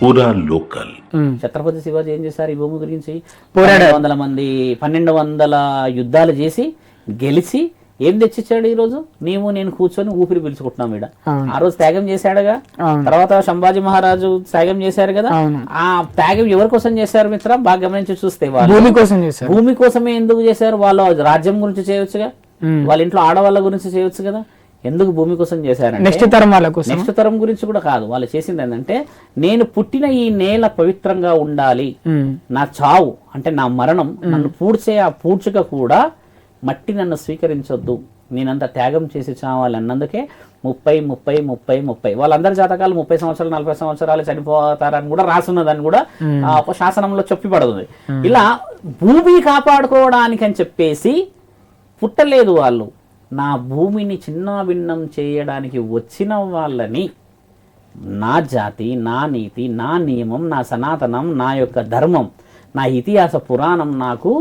పూరా లోకల్. ఛత్రపతి శివాజీ ఏం చేశారు ఈ భూమి గురించి? 1200 మంది 1200 యుద్ధాలు చేసి గెలిచి ఏం తెచ్చిచ్చాడు? ఈ రోజు నీవు నేను కూర్చొని ఊపిరి పీల్చుకుంటున్నాం ఈడ. ఆ రోజు త్యాగం చేశాడుగా. తర్వాత సంభాజీ మహారాజు త్యాగం చేశారు కదా. ఆ త్యాగం ఎవరి కోసం చేశారు మిత్రం? బాగా గమనించి చూస్తే భూమి కోసం చేశారు. భూమి కోసమే ఎందుకు చేశారు? వాళ్ళు రాజ్యం గురించి చేయొచ్చుగా, వాళ్ళ ఇంట్లో ఆడవాళ్ళ గురించి చేయొచ్చు కదా. ఎందుకు భూమి కోసం చేశారంటే నెక్స్ట్ తరం వాళ్ళ కోసం, నెక్స్ట్ తరం గురించి కూడా కాదు. వాళ్ళు చేసింది ఏంటంటే, నేను పుట్టిన ఈ నేల పవిత్రంగా ఉండాలి, నా చావు అంటే నా మరణం నన్ను పూడ్చే ఆ పూడ్చుక కూడా మట్టి నన్ను స్వీకరించొద్దు, నేనంత త్యాగం చేసి చావాలి అన్నందుకే 30 వాళ్ళందరి జాతకాలు 30 సంవత్సరాలు 40 సంవత్సరాలు చనిపోతారని కూడా రాసున్నదని కూడా శాసనంలో చెప్పబడుతుంది. ఇలా భూమి కాపాడుకోవడానికి అని చెప్పేసి పుట్టలేదు వాళ్ళు. నా భూమిని చిన్నాభిన్నం చేయడానికి వచ్చిన వాళ్ళని నా జాతి, నా నీతి, నా నియమం, నా సనాతనం, నా యొక్క ధర్మం, నా ఇతిహాస పురాణం నాకు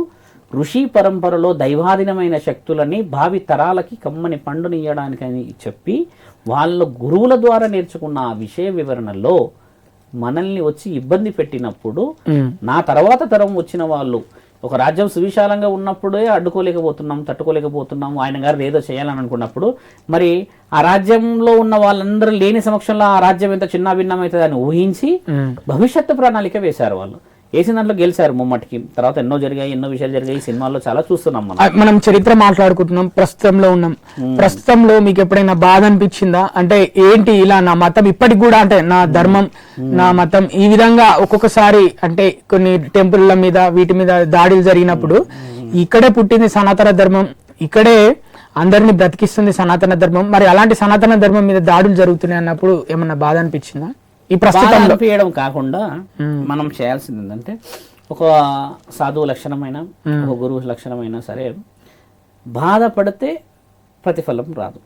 ఋషి పరంపరలో దైవాధీనమైన శక్తులని భావి తరాలకి కమ్మని పండునియడానికని చెప్పి వాళ్ళ గురువుల ద్వారా నేర్చుకున్న ఆ విషయ వివరణలో మనల్ని వచ్చి ఇబ్బంది పెట్టినప్పుడు నా తర్వాత తరం వచ్చిన వాళ్ళు ఒక రాజ్యం సువిశాలంగా ఉన్నప్పుడే అడ్డుకోలేకపోతున్నాం, తట్టుకోలేకపోతున్నాము, ఆయన గారు ఏదో చేయాలని అనుకున్నప్పుడు మరి ఆ రాజ్యంలో ఉన్న వాళ్ళందరూ లేని సమక్షంలో ఆ రాజ్యం ఎంత చిన్న భిన్నమవుతుందని ఊహించి భవిష్యత్తు ప్రణాళిక వేశారు. వాళ్ళు వేసిన దాంట్లో గెలిచారు ముమ్మటికి. తర్వాత ఎన్నో జరిగాయి, ఎన్నో విషయాలు జరిగాయి. సినిమాల్లో చాలా చూస్తున్నాం మనం చరిత్ర మాట్లాడుకుంటున్నాం, ప్రస్తుతంలో ఉన్నాం. ప్రస్తుతంలో మీకు ఎప్పుడైనా బాధ అనిపించిందా? అంటే ఏంటి ఇలా నా మతం ఇప్పటికి కూడా, అంటే నా ధర్మం, నా మతం ఈ విధంగా ఒక్కొక్కసారి అంటే కొన్ని టెంపుల్ల మీద వీటి మీద దాడులు జరిగినప్పుడు ఇక్కడే పుట్టింది సనాతన ధర్మం, ఇక్కడే అందరినీ బ్రతికిస్తుంది సనాతన ధర్మం, మరి అలాంటి సనాతన ధర్మం మీద దాడులు జరుగుతున్నాయి అన్నప్పుడు ఏమన్నా బాధ అనిపించిందా? ఈ ప్రస్తుతం అనిపించడం కాకుండా మనం చేయాల్సింది ఏంటంటే, ఒక సాధువు లక్షణమైన ఒక గురువు లక్షణమైనా సరే బాధపడితే ప్రతిఫలం రాదు.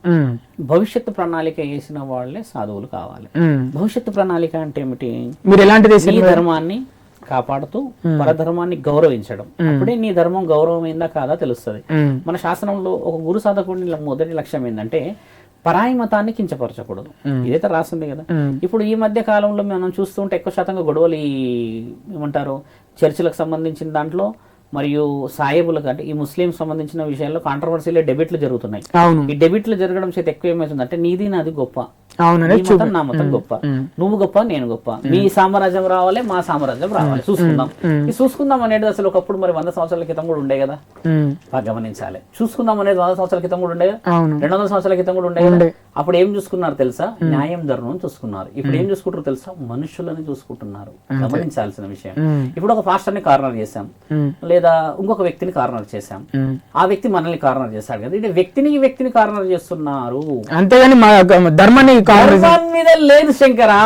భవిష్యత్తు ప్రణాళిక వేసిన వాళ్ళే సాధువులు కావాలి. భవిష్యత్తు ప్రణాళిక అంటే ఏమిటి? మీరు ఎలాంటిది? నీ ధర్మాన్ని కాపాడుతూ పరధర్మాన్ని గౌరవించడం. అప్పుడే నీ ధర్మం గౌరవమైందా కాదా తెలుస్తుంది. మన శాసనంలో ఒక గురు సాధకుడిని మొదటి లక్ష్యం ఏంటంటే పరాయి మతాన్ని కించపరచకూడదు. ఇదైతే రాసింది కదా. ఇప్పుడు ఈ మధ్య కాలంలో మనం చూస్తుంటే ఎక్కువ శాతంగా గొడవలు ఏమంటారు చర్చిలకు సంబంధించిన దాంట్లో మరియు సాయేబులకు అంటే ఈ ముస్లిం సంబంధించిన విషయాల్లో కాంట్రవర్సీలో డెబిట్లు జరుగుతున్నాయి. ఈ డెబిట్లు జరగడం చేత ఎక్కువ ఏమవుతుందంటే నీది నాది గొప్ప, నా మతం గొప్ప, నువ్వు గొప్ప, నేను గొప్ప, మీ సామ్రాజ్యం రావాలి, మా సామ్రాజ్యం రావాలి, చూసుకుందాం. ఈ చూసుకుందాం అనేది అసలు ఒకప్పుడు మరి 100 సంవత్సరాల క్రితం కూడా ఉండే కదా. గమనించాలి, చూసుకుందాం అనేది 100 సంవత్సరాల క్రితం కూడా ఉండే కదా, 200 సంవత్సరాల క్రితం కూడా ఉండే కదా. అప్పుడు ఏం చూసుకున్నారు తెలుసా? న్యాయం ధర్మం చూసుకున్నారు. ఇప్పుడు ఏం చూసుకుంటారు తెలుసా? మనుషులని చూసుకుంటున్నారు. గమనించాల్సిన విషయం. ఇప్పుడు ఒక పాస్టర్ని కార్నర్ చేశాం, లేదా ఇంకొక వ్యక్తిని కార్నర్ చేశాం, ఆ వ్యక్తి మనల్ని కార్నర్ చేశాడు కదా. ఇది వ్యక్తిని కార్నర్ చేస్తున్నారు, అంతేగాని ధర్మాన్ని ధర్మం మీద లేదు శంకరా.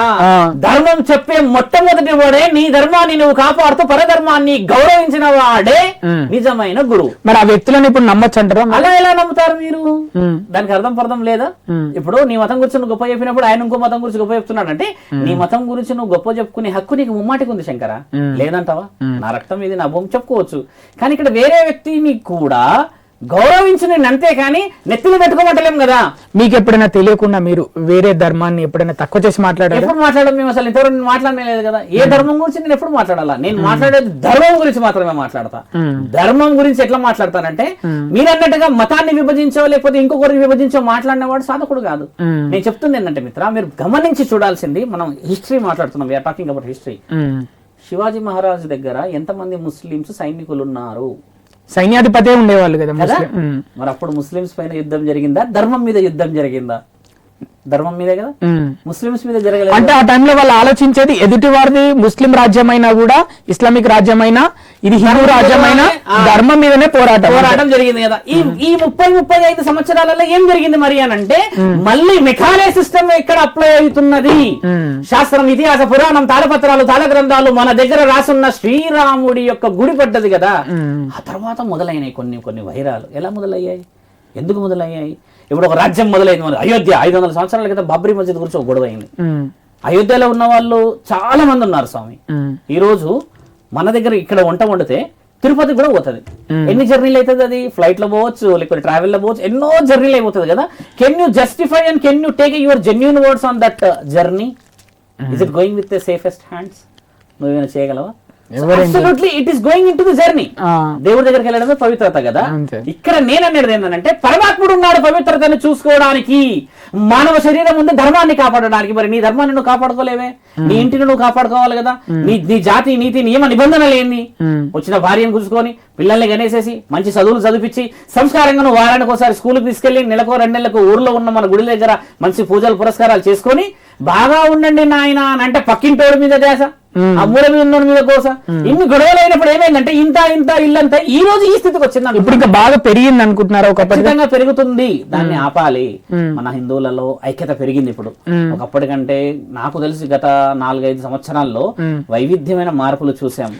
ధర్మం చెప్పే మొట్టమొదటి వాడే నీ ధర్మాన్ని నువ్వు కాపాడుతూ పరధర్మాన్ని గౌరవించిన వాడే నిజమైన గురువు. మరి ఆ వ్యక్తులను ఇప్పుడు నమ్మచ్చు అంటారా? అలా ఎలా నమ్ముతారు మీరు? దానికి అర్థం లేదా? ఇప్పుడు నీ మతం గురించి నువ్వు గొప్ప చెప్పినప్పుడు ఆయన ఇంకో మతం గురించి గొప్ప చెప్తున్నాడు అంటే నీ మతం గురించి నువ్వు గొప్ప చెప్పుకునే హక్కు నీకు ముమ్మాటికి ఉంది శంకరా. లేదంటావా? నా రక్తం ఇది, నా భూమి చెప్పుకోవచ్చు. కానీ ఇక్కడ వేరే వ్యక్తిని కూడా గౌరవించి నేను అంతే కానీ నెత్తిని పెట్టుకోమంటలేం కదా. మీకు ఎప్పుడైనా తెలియకుండా మీరు వేరే ధర్మాన్ని ఎప్పుడైనా తక్కువ చేసి మాట్లాడారు? ఎప్పుడు మాట్లాడడం? మేము అసలు ఇంతవరకు నేను మాట్లాడలేదు కదా. ఏ ధర్మం గురించి నేను ఎప్పుడు మాట్లాడాలా? నేను మాట్లాడేది ధర్మం గురించి మాత్రమే మాట్లాడతా. ధర్మం గురించి ఎట్లా మాట్లాడతానంటే, మీరు అన్నట్టుగా మతాన్ని విభజించో లేకపోతే ఇంకొకరిని విభజించో మాట్లాడినవాడు సాధకుడు కాదు. నేను చెప్తుంది ఏంటంటే మిత్ర, మీరు గమనించి చూడాల్సింది, మనం హిస్టరీ మాట్లాడుతున్నాం, we're talking about history. Shivaji Maharaj దగ్గర ఎంతమంది ముస్లింస్ సైనికులు ఉన్నారు? సైన్యాధిపతే ఉండేవాళ్ళు కదా. మరి అప్పుడు ముస్లింస్ పైన యుద్ధం జరిగిందా? ధర్మం మీద యుద్ధం జరిగిందా? ధర్మం మీదే కదా, ముస్లింస్ మీద జరగలేదు. అంటే ఆ టైంలో వాళ్ళు ఆలోచించేది ఎదుటి వారిది ముస్లిం రాజ్యమైనా కూడా, ఇస్లామిక్ రాజ్యమైనా, ఇది హిందూ రాజ్యమైనా ధర్మం మీదనే పోరాటం జరిగింది కదా. ఈ 30-35 సంవత్సరాలలో ఏం జరిగింది మరి అని అంటే, మళ్ళీ మెకానే సిస్టమ్ ఇక్కడ అప్లై అవుతున్నది. శాస్త్రం, ఇతిహాస పురాణం, తాళపత్రాలు, తాళ గ్రంథాలు మన దగ్గర రాసున్న శ్రీరాముడి యొక్క గుడి పడ్డది కదా. ఆ తర్వాత మొదలైనాయి కొన్ని వైరాలు. ఎలా మొదలయ్యాయి? ఎందుకు మొదలయ్యాయి? ఇప్పుడు ఒక రాజ్యం మొదలైంది. మన అయోధ్య 500 సంవత్సరాల క్రితం బాబ్రీ మస్జిద్ గురించి ఒక గొడవ అయింది. అయోధ్యలో ఉన్న వాళ్ళు చాలా మంది ఉన్నారు స్వామి. ఈ రోజు మన దగ్గర ఇక్కడ వంట వండితే తిరుపతి కూడా పోతుంది. ఎన్ని జర్నీలు అవుతుంది? అది ఫ్లైట్ లో పోవచ్చు, లేకపోతే ట్రావెల్ లో పోవచ్చు, ఎన్నో జర్నీలు అయిపోతుంది కదా. Can you justify and can you take your genuine words on that journey? Is it going with the safest hands? నువ్వేమైనా చేయగలవా? ఎవరేంటి? Absolutely, it is going into the journey. దేవుడి దగ్గరికి వెళ్ళడమే పవిత్రత కదా. అంతే. ఇక్కడ నేను అనేది ఏంటంటే పరమాత్ముడు ఉన్నాడు పవిత్రతను చూసుకోవడానికి, మానవ శరీరం ఉంది ధర్మాన్ని కాపాడడానికి. మరి నీ ధర్మాన్ని నువ్వు కాపాడుకోలేవే, నీ ఇంటిని నువ్వు కాపాడుకోవాలి కదా. నీ జాతి నీతి నియమ నిబంధనలు ఏంది? వచ్చిన భార్యను కూర్చుకొని పిల్లల్ని గనేసేసి మంచి చదువులు చదివించి సంస్కారంగా నువ్వు వారానికి ఒకసారి స్కూల్కి తీసుకెళ్లి నెలకు 2 నెలలకు ఊర్లో ఉన్న మన గుడి దగ్గర మంచి పూజలు పురస్కారాలు చేసుకొని బాగా ఉండండి నాయన అని అంటే పక్కింటోడి మీద ధ్యాస, ఆ మూల మీద ఉన్న మీద కోస. ఇన్ని గొడవలు అయినప్పుడు ఏమైందంటే ఇంత ఇల్లంతా ఈ రోజు ఈ స్థితికి వచ్చింది. ఇప్పుడు ఇంకా బాగా పెరిగింది అనుకుంటున్నారా? ఖచ్చితంగా పెరుగుతుంది, దాన్ని ఆపాలి. మన హిందువులలో ఐక్యత పెరిగింది ఇప్పుడు ఒకప్పటికంటే. నాకు తెలిసి గత 4-5 సంవత్సరాల్లో వైవిధ్యమైన మార్పులు చూసాం.